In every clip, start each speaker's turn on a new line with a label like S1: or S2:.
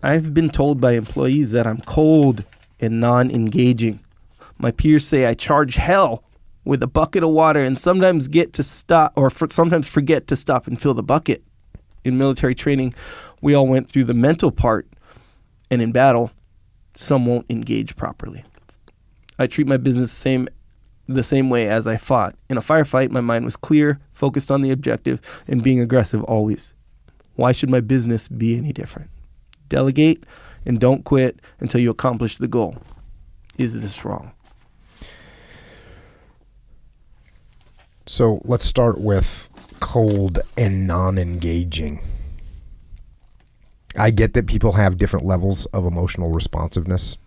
S1: I've been told by employees that I'm cold and non-engaging. My peers say I charge hell with a bucket of water and sometimes sometimes forget to stop and fill the bucket. In military training, we all went through the mental part, and in battle, some won't engage properly. I treat my business the same way as I fought. In a firefight, my mind was clear, focused on the objective, and being aggressive always. Why should my business be any different? Delegate and don't quit until you accomplish the goal. Is this wrong?
S2: So let's start with cold and non-engaging. I get that people have different levels of emotional responsiveness.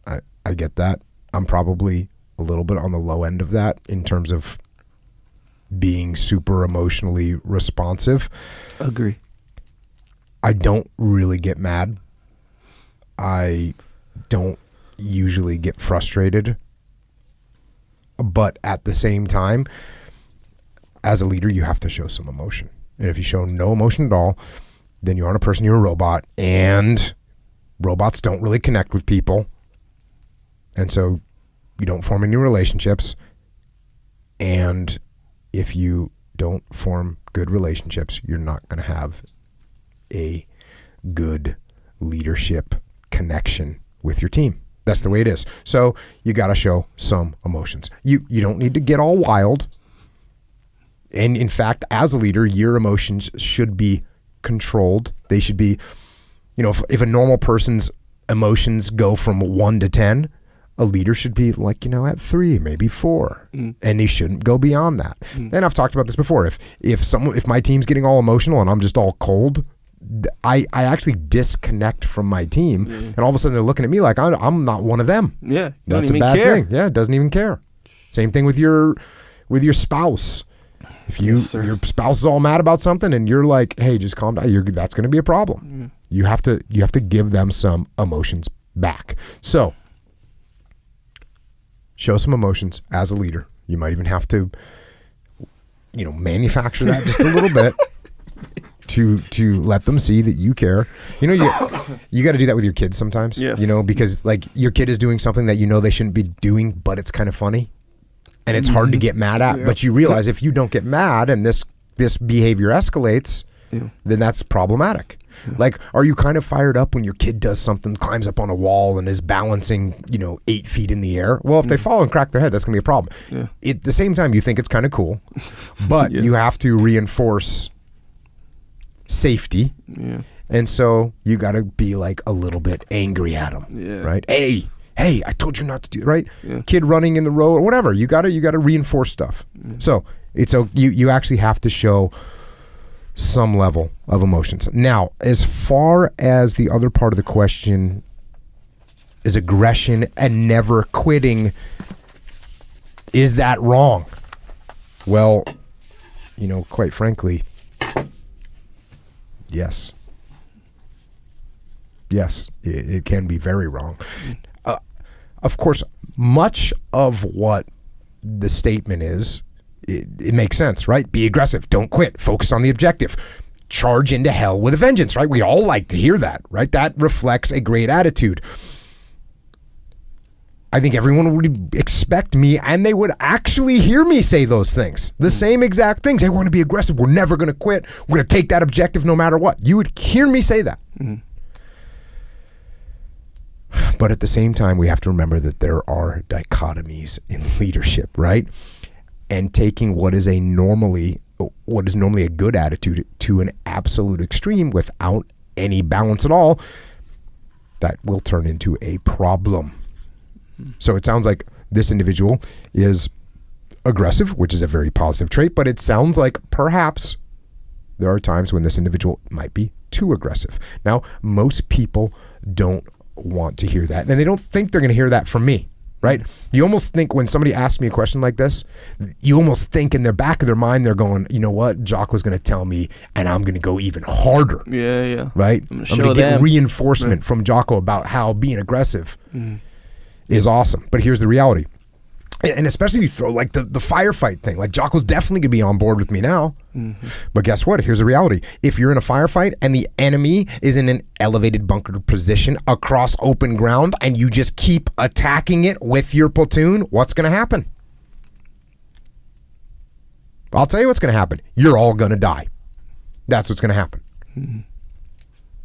S2: I get that. I'm probably a little bit on the low end of that in terms of being super emotionally responsive.
S1: Agree.
S2: I don't really get mad. I don't usually get frustrated. But at the same time, as a leader, you have to show some emotion. And if you show no emotion at all, then you aren't a person, you're a robot. And robots don't really connect with people. And so you don't form any relationships. And if you don't form good relationships, you're not going to have a good leadership connection with your team. That's the way it is. So you got to show some emotions. You don't need to get all wild. And in fact, as a leader, your emotions should be controlled. They should be, if a normal person's emotions go from 1 to 10, a leader should be like, at 3, maybe 4. And they shouldn't go beyond that. And I've talked about this before. If my team's getting all emotional and I'm just all cold, I actually disconnect from my team. And all of a sudden they're looking at me like I'm not one of them.
S1: Yeah.
S2: That's a bad thing. Yeah. It doesn't even care. Same thing with your spouse. If your spouse is all mad about something and you're like, hey, just calm down, that's going to be a problem. You have to give them some emotions back. So show some emotions as a leader. You might even have to, manufacture that just a little bit to let them see that you care. You got to do that with your kids sometimes.
S1: Yes.
S2: Because like your kid is doing something that they shouldn't be doing, but it's kind of funny. And it's hard to get mad at, but you realize if you don't get mad and this behavior escalates, then that's problematic. Like, are you kind of fired up when your kid does something, climbs up on a wall and is balancing, 8 feet in the air? Well, if they fall and crack their head, that's going to be a problem. At the same time, you think it's kind of cool, but you have to reinforce safety. And so you got to be like a little bit angry at them, right? Hey, I told you not to do that, right? Kid running in the road or whatever. You gotta reinforce stuff. So you actually have to show some level of emotions. Now, as far as the other part of the question is aggression and never quitting, is that wrong? Well, quite frankly, yes. Yes, it can be very wrong. Of course, much of what the statement is, it makes sense, right? Be aggressive, don't quit, focus on the objective, charge into hell with a vengeance, right? We all like to hear that, right? That reflects a great attitude. I think everyone would expect me, and they would actually hear me say those things, the same exact things. Hey, we're going to be aggressive, we're never going to quit, we're going to take that objective no matter what. You would hear me say that. But at the same time, we have to remember that there are dichotomies in leadership, right? And taking what is normally a good attitude to an absolute extreme without any balance at all, that will turn into a problem. So it sounds like this individual is aggressive, which is a very positive trait, but it sounds like perhaps there are times when this individual might be too aggressive. Now, most people don't want to hear that, and they don't think they're going to hear that from me, right? You almost think when somebody asks me a question like this, you almost think in the back of their mind they're going, you know what, Jocko's going to tell me, and I'm going to go even harder. Right? I'm going to get reinforcement from Jocko about how being aggressive is awesome. But here's the reality. And especially if you throw like the firefight thing. Like Jocko's definitely going to be on board with me now. Mm-hmm. But guess what? Here's the reality. If you're in a firefight and the enemy is in an elevated bunkered position across open ground and you just keep attacking it with your platoon, what's going to happen? I'll tell you what's going to happen. You're all going to die. That's what's going to happen. Mm-hmm.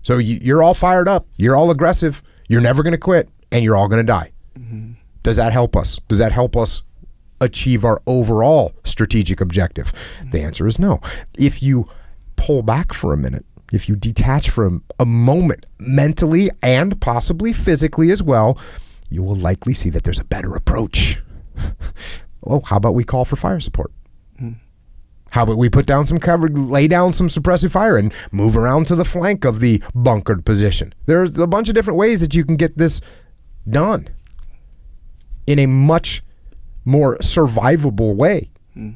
S2: So you're all fired up. You're all aggressive. You're never going to quit, and you're all going to die. Mm-hmm. Does that help us? Does that help us achieve our overall strategic objective? Mm-hmm. The answer is no. If you pull back for a minute, if you detach for a moment, mentally and possibly physically as well, you will likely see that there's a better approach. Oh, how about we call for fire support? Mm-hmm. How about we put down some cover, lay down some suppressive fire and move around to the flank of the bunkered position? There's a bunch of different ways that you can get this done in a much more survivable way. Mm.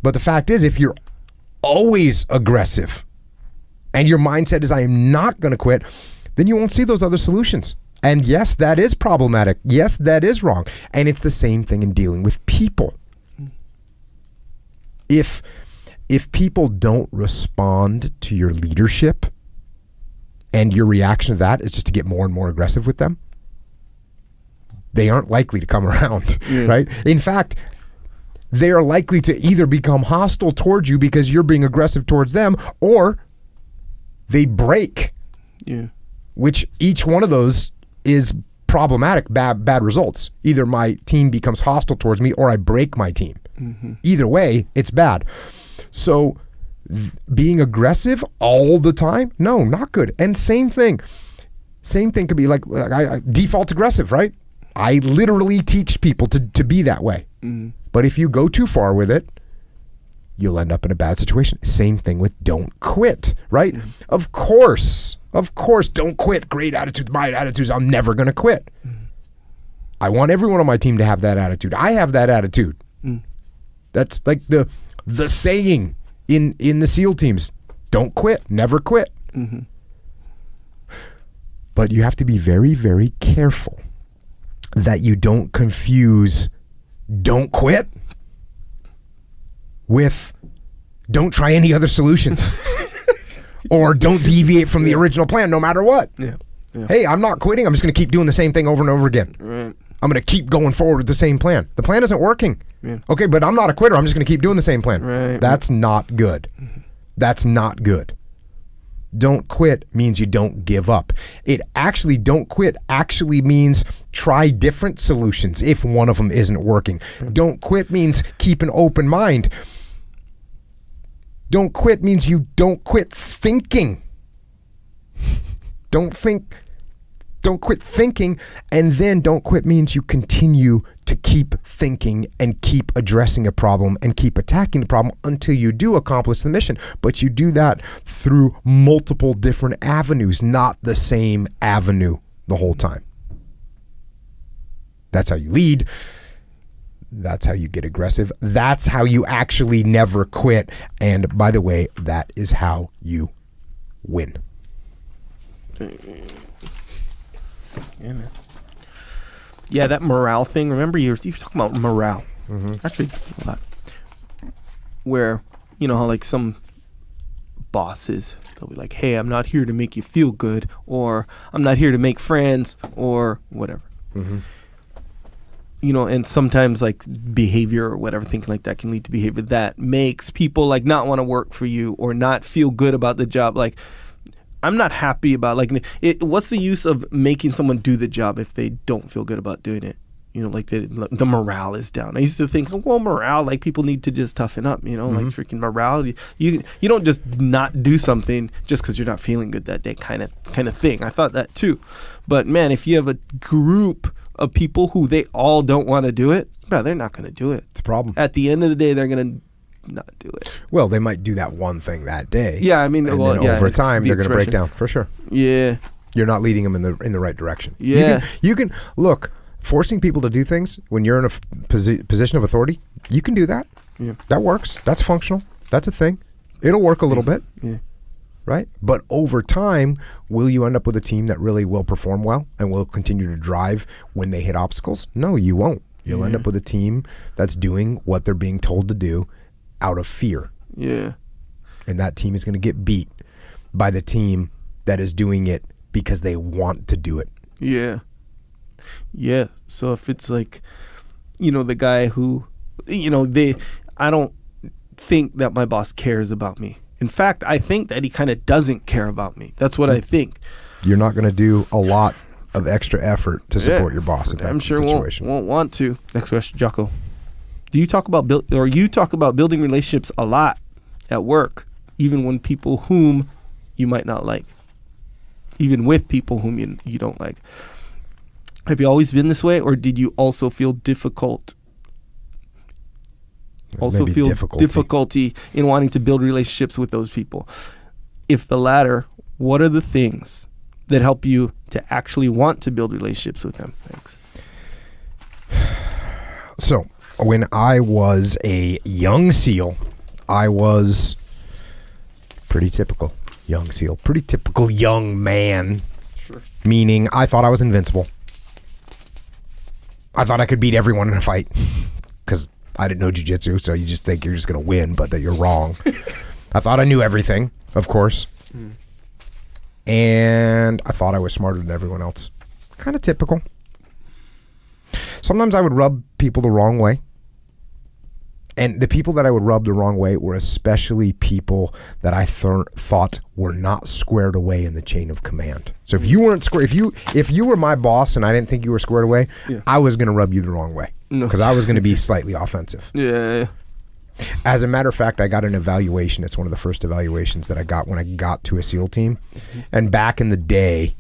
S2: But the fact is, if you're always aggressive and your mindset is I am not going to quit, then you won't see those other solutions. And yes, that is problematic. Yes, that is wrong. And it's the same thing in dealing with people. If people don't respond to your leadership and your reaction to that is just to get more and more aggressive with them, they aren't likely to come around, right? In fact, they are likely to either become hostile towards you because you're being aggressive towards them, or they break, which each one of those is problematic, bad results. Either my team becomes hostile towards me or I break my team. Mm-hmm. Either way, it's bad. So being aggressive all the time, no, not good. And same thing could be like I default aggressive, right? I literally teach people to be that way. Mm-hmm. But if you go too far with it, you'll end up in a bad situation. Same thing with don't quit, right? Mm-hmm. Of course, don't quit. Great attitude. My attitude is I'm never going to quit. Mm-hmm. I want everyone on my team to have that attitude. I have that attitude. Mm. That's like the saying in the SEAL teams. Don't quit. Never quit. Mm-hmm. But you have to be very, very careful that you don't confuse don't quit with don't try any other solutions or don't deviate from the original plan no matter what. Yeah. Hey, I'm not quitting. I'm just going to keep doing the same thing over and over again. Right. I'm going to keep going forward with the same plan. The plan isn't working. Yeah. Okay, but I'm not a quitter. I'm just going to keep doing the same plan. Right. That's not good. Mm-hmm. That's not good. Don't quit means you don't give up. Don't quit actually means try different solutions if one of them isn't working. Don't quit means keep an open mind. Don't quit means you don't quit thinking. Don't quit thinking, and then don't quit means you continue to keep thinking and keep addressing a problem and keep attacking the problem until you do accomplish the mission. But you do that through multiple different avenues, not the same avenue the whole time. That's how you lead. That's how you get aggressive. That's how you actually never quit. And by the way, that is how you win.
S1: Yeah, man. Yeah, that morale thing. Remember, you were talking about morale. Mm-hmm. Actually, a lot. Where, you know how like some bosses, they'll be like, hey, I'm not here to make you feel good, or I'm not here to make friends, or whatever. Mm-hmm. You know, and sometimes like behavior or whatever, thinking like that can lead to behavior that makes people like not want to work for you or not feel good about the job. Like, I'm not happy about what's the use of making someone do the job if they don't feel good about doing it? You know, like the morale is down. I used to think, well, morale, like people need to just toughen up, you know, like freaking morale. You don't just not do something just because you're not feeling good that day kind of thing. I thought that too. But man, if you have a group of people who they all don't want to do it, no, they're not going to do it.
S2: It's a problem.
S1: At the end of the day, they're going to not do it.
S2: Well, they might do that one thing that day.
S1: Yeah, I mean,
S2: and then over time they're going to break down for sure.
S1: Yeah,
S2: you're not leading them in the right direction.
S1: Yeah,
S2: you can look, forcing people to do things when you're in a position of authority. You can do that. Yeah, that works. That's functional. That's a thing. It'll work a little bit. Yeah, right. But over time, will you end up with a team that really will perform well and will continue to drive when they hit obstacles? No, you won't. You'll end up with a team that's doing what they're being told to do out of fear.
S1: Yeah.
S2: And that team is going to get beat by the team that is doing it because they want to do it.
S1: Yeah. Yeah. So if it's like, you know, the guy who, you know, I don't think that my boss cares about me. In fact, I think that he kind of doesn't care about me. That's what I think.
S2: You're not going to do a lot of extra effort to support your boss if that's
S1: I'm sure
S2: the situation.
S1: Won't want to. Next question, Jocko. Do you talk about you talk about building relationships a lot at work, even when people whom you might not like, even with people whom you don't like? Have you always been this way, or did you also feel difficulty in wanting to build relationships with those people? If the latter, what are the things that help you to actually want to build relationships with them? Thanks.
S2: So, when I was a young SEAL, I was pretty typical young SEAL, pretty typical young man.
S1: Sure.
S2: Meaning I thought I was invincible. I thought I could beat everyone in a fight because I didn't know jiu-jitsu, so you just think you're just going to win, but that you're wrong. I thought I knew everything, of course. And I thought I was smarter than everyone else. Kind of typical. Sometimes I would rub people the wrong way. And the people that I would rub the wrong way were especially people that I thought were not squared away in the chain of command. So if you weren't square, if you were my boss and I didn't think you were squared away, I was going to rub you the wrong way because I was going to be slightly offensive.
S1: Yeah.
S2: As a matter of fact, I got an evaluation. It's one of the first evaluations that I got when I got to a SEAL team. And back in the day,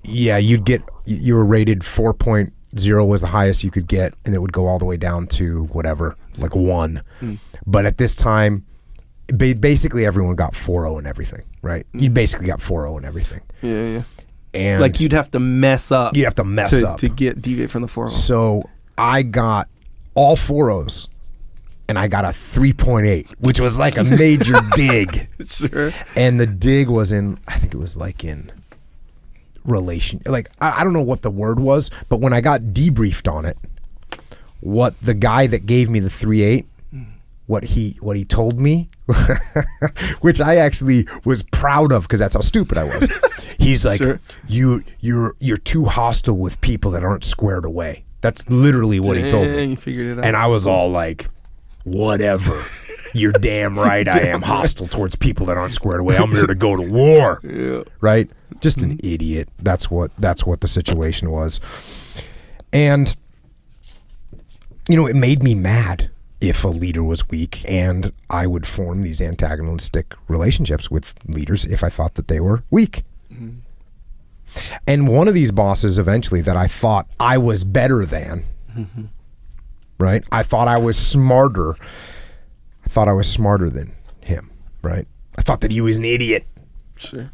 S2: you were rated 4.0 was the highest you could get, and it would go all the way down to whatever, like 1. But at this time, basically everyone got 4.0 and everything, right? You basically got 4.0 and everything.
S1: Yeah.
S2: And
S1: like you'd have to mess up.
S2: You'd have to mess up
S1: to deviate from the 4.0.
S2: So I got all 4.0s. And I got a 3.8, which was like a major dig.
S1: Sure.
S2: And the dig was in, I think it was like in relation. Like, I don't know what the word was, but when I got debriefed on it, what the guy that gave me the 3.8, what he told me, which I actually was proud of because that's how stupid I was. He's like, sure. You're too hostile with people that aren't squared away. That's literally what he told me.
S1: You figured it out.
S2: And I was all like, whatever. You're damn right I am hostile towards people that aren't squared away. I'm here to go to war.
S1: Yeah.
S2: Right? Just an idiot. That's what the situation was. And it made me mad if a leader was weak, and I would form these antagonistic relationships with leaders if I thought that they were weak. Mm-hmm. And one of these bosses eventually that I thought I was better than, right? I thought I was smarter. I thought I was smarter than him, right? I thought that he was an idiot.
S1: Sure.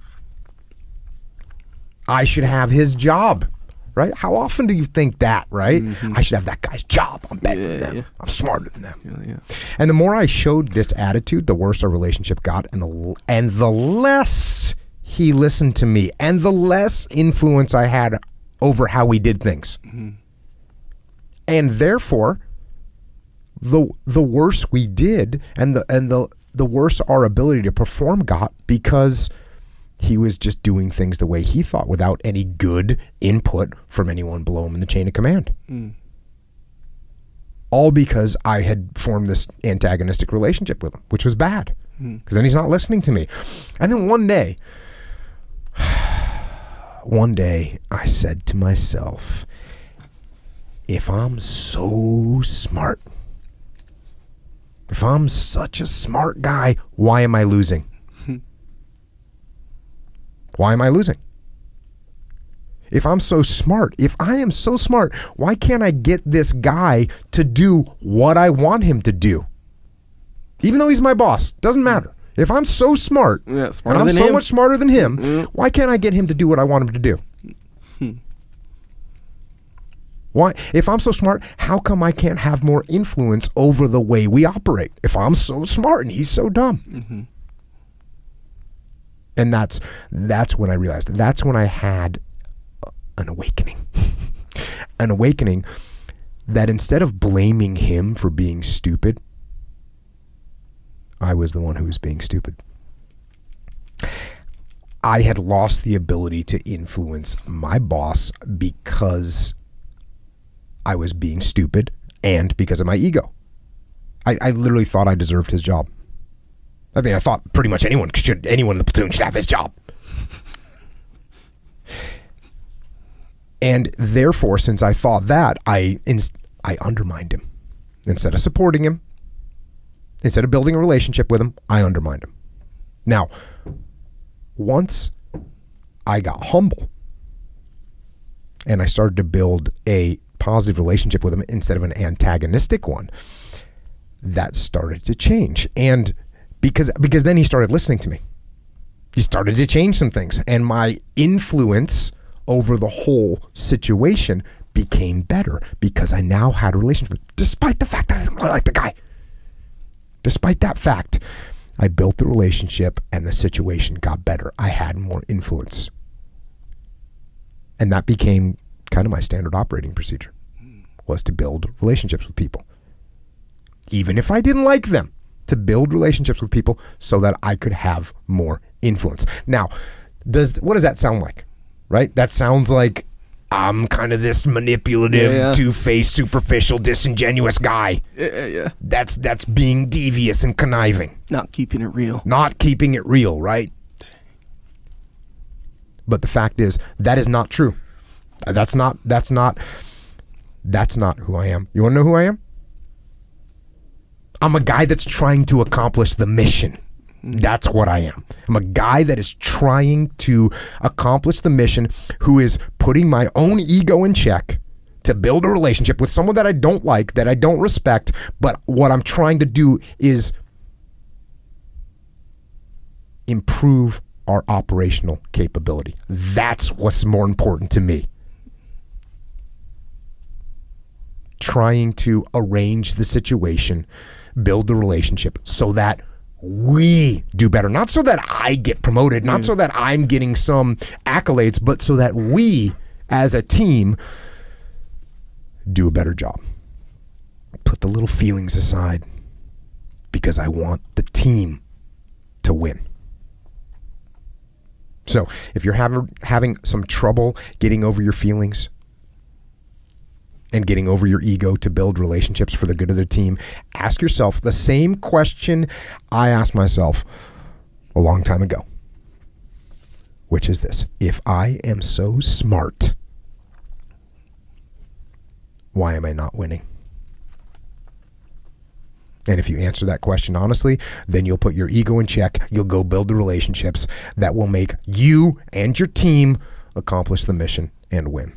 S2: I should have his job, right? How often do you think that, right?
S1: Mm-hmm.
S2: I should have that guy's job. I'm better than them. Yeah. I'm smarter than them.
S1: Yeah.
S2: And the more I showed this attitude, the worse our relationship got, and the less he listened to me, and the less influence I had over how we did things. Mm-hmm. And therefore, the worse we did, and the worse our ability to perform got, because he was just doing things the way he thought without any good input from anyone below him in the chain of command. All because I had formed this antagonistic relationship with him, which was bad, because then he's not listening to me. And then one day I said to myself, if I'm so smart, if I'm such a smart guy, why am I losing? Why am I losing? If I'm so smart, if I am so smart, why can't I get this guy to do what I want him to do? Even though he's my boss, doesn't matter. If I'm so smart, and I'm so much smarter than him, why can't I get him to do what I want him to do? Why? If I'm so smart, how come I can't have more influence over the way we operate? If I'm so smart and he's so dumb. Mm-hmm. And that's when I realized. That's when I had an awakening. An awakening that instead of blaming him for being stupid, I was the one who was being stupid. I had lost the ability to influence my boss because I was being stupid and because of my ego. I literally thought I deserved his job. I mean, I thought pretty much anyone in the platoon should have his job. And therefore, since I thought that, I undermined him. Instead of supporting him, instead of building a relationship with him, I undermined him. Now, once I got humble and I started to build a positive relationship with him instead of an antagonistic one, that started to change. And because then he started listening to me. He started to change some things, and my influence over the whole situation became better because I now had a relationship, despite the fact that I didn't really like the guy. Despite that fact, I built the relationship and the situation got better. I had more influence. And that became kind of my standard operating procedure, was to build relationships with people. Even if I didn't like them, to build relationships with people so that I could have more influence. Now, what does that sound like? Right? That sounds like I'm kind of this manipulative, two-faced, superficial, disingenuous guy.
S1: Yeah.
S2: That's being devious and conniving.
S1: Not keeping it real.
S2: Not keeping it real, right? But the fact is, that is not true. That's not who I am. You want to know who I am? I'm a guy that's trying to accomplish the mission. That's what I am. I'm a guy that is trying to accomplish the mission, who is putting my own ego in check to build a relationship with someone that I don't like, that I don't respect, but what I'm trying to do is improve our operational capability. That's what's more important to me. Trying to arrange the situation, build the relationship so that we do better. Not so that I get promoted, not so that I'm getting some accolades, but so that we as a team do a better job. Put the little feelings aside because I want the team to win. So if you're having some trouble getting over your feelings and getting over your ego to build relationships for the good of the team, ask yourself the same question I asked myself a long time ago, which is this: if I am so smart, why am I not winning? And if you answer that question honestly, then you'll put your ego in check. You'll go build the relationships that will make you and your team accomplish the mission and win.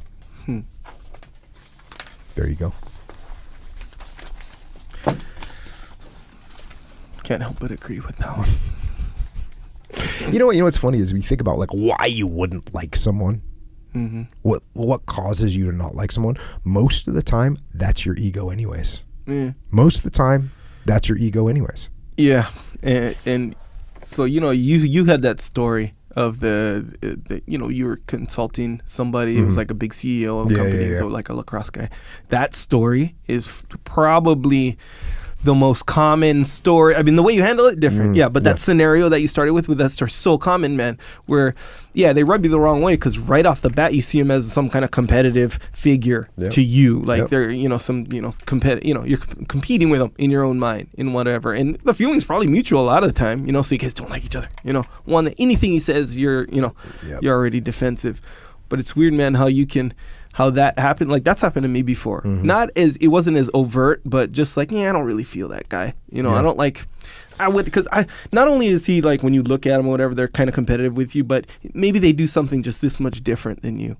S2: There you go.
S1: Can't help but agree with that one.
S2: You know what's funny is we think about like why you wouldn't like someone. Mm-hmm. What causes you to not like someone? Most of the time, that's your ego anyways. Most of the time, that's your ego anyways. Yeah,
S1: and so you had that story of the you were consulting somebody. It was like a big CEO of a company, so like a lacrosse guy. That story is probably the most common story. I mean, the way you handle it, different. But that scenario that you started with that story, so common, man, where, they rub you the wrong way because right off the bat, you see him as some kind of competitive figure to you. Like they're, you're competing with them in your own mind, in whatever. And the feeling's probably mutual a lot of the time, so you guys don't like each other. Anything he says, you're already defensive. But it's weird, man, how that happened. Like, that's happened to me before. It wasn't as overt, but just like, I don't really feel that guy. I don't like, because not only is he like, when you look at him or whatever, they're kind of competitive with you, but maybe they do something just this much different than you,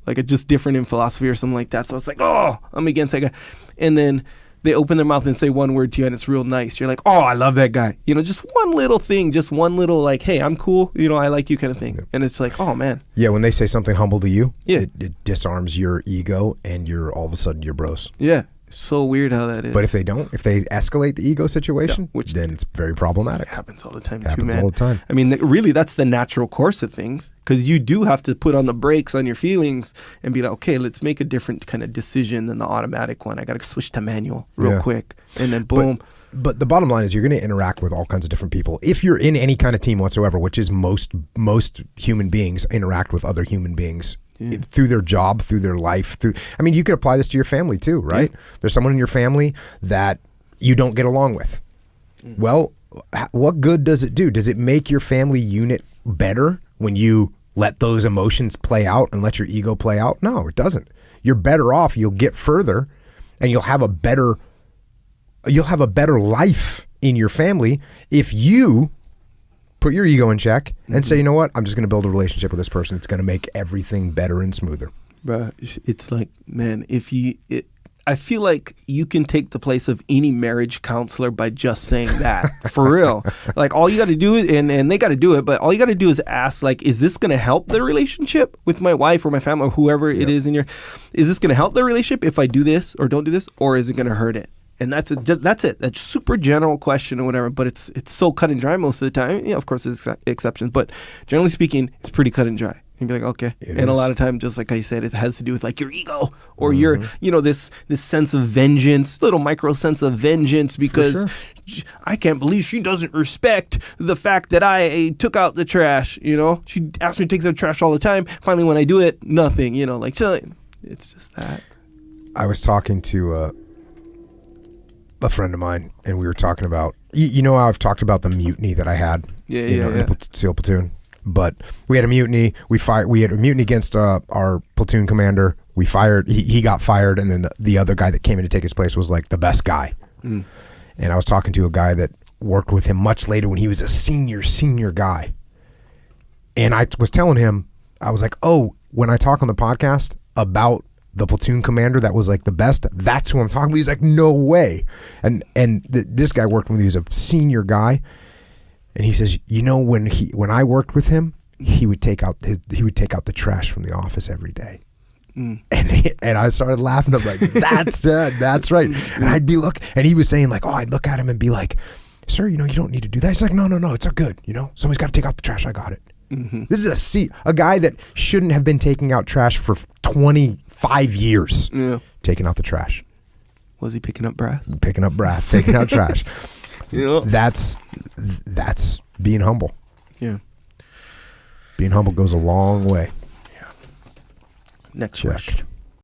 S1: like a just different in philosophy or something like that. So it's like, oh, I'm against that guy. And then they open their mouth and say one word to you and it's real nice. You're like, oh, I love that guy. Just one little thing, just one little like, hey, I'm cool. I like you kind of thing. And it's like, oh, man.
S2: Yeah, when they say something humble to you, it disarms your ego and all of a sudden you're bros.
S1: Yeah. So weird how that is.
S2: But if they don't, if they escalate the ego situation, then it's very problematic.
S1: It happens all the time,
S2: Happens
S1: too, man.
S2: all the time.
S1: I mean, really, that's the natural course of things, because you do have to put on the brakes on your feelings and be like, okay, let's make a different kind of decision than the automatic one. I got to switch to manual real quick, and then boom.
S2: But the bottom line is you're going to interact with all kinds of different people. If you're in any kind of team whatsoever, which is most human beings interact with other human beings through their job, through their life. I mean, you could apply this to your family too, right? There's someone in your family that you don't get along with. Well, what good does it do? Does it make your family unit better when you let those emotions play out and let your ego play out? No, it doesn't. You're better off. You'll get further, and you'll have a better life in your family if you put your ego in check and say, you know what, I'm just going to build a relationship with this person. It's going to make everything better and smoother.
S1: Bro, it's like, man, I feel like you can take the place of any marriage counselor by just saying that. For real. Like, all you got to do is, and they got to do it, but all you got to do is ask, like, is this going to help the relationship with my wife or my family or whoever it is is this going to help the relationship if I do this or don't do this, or is it going to hurt it? And that's it. That's super general question or whatever, but it's so cut and dry most of the time. Yeah, of course, there's exceptions, but generally speaking, it's pretty cut and dry. You'd be like, okay. A lot of time, just like I said, it has to do with like your ego or your, this sense of vengeance, little micro sense of vengeance, because I can't believe she doesn't respect the fact that I took out the trash. She asks me to take the trash all the time. Finally, when I do it, nothing. It's just that.
S2: I was talking to a friend of mine, and we were talking about, I've talked about the mutiny that I had in the SEAL platoon, but we had a mutiny. We had a mutiny against our platoon commander. We fired, he got fired, and then the other guy that came in to take his place was like the best guy. And I was talking to a guy that worked with him much later when he was a senior guy. And I was telling him, I was like, oh, when I talk on the podcast about the platoon commander that was like the best, that's who I'm talking about. He's like, no way. And this guy worked with me. He was a senior guy, and he says, when I worked with him, he would take out the trash from the office every day. And I started laughing. I'm like, that's it. That's right. And I'd be and he was saying like, oh, I'd look at him and be like, sir, you don't need to do that. He's like, no, it's all good. Somebody's got to take out the trash. I got it. This is a guy that shouldn't have been taking out trash for 25 years. Taking out the trash.
S1: Was he picking up brass?
S2: Picking up brass, taking out trash. That's being humble.
S1: Yeah.
S2: Being humble goes a long way.
S1: Yeah. Next question.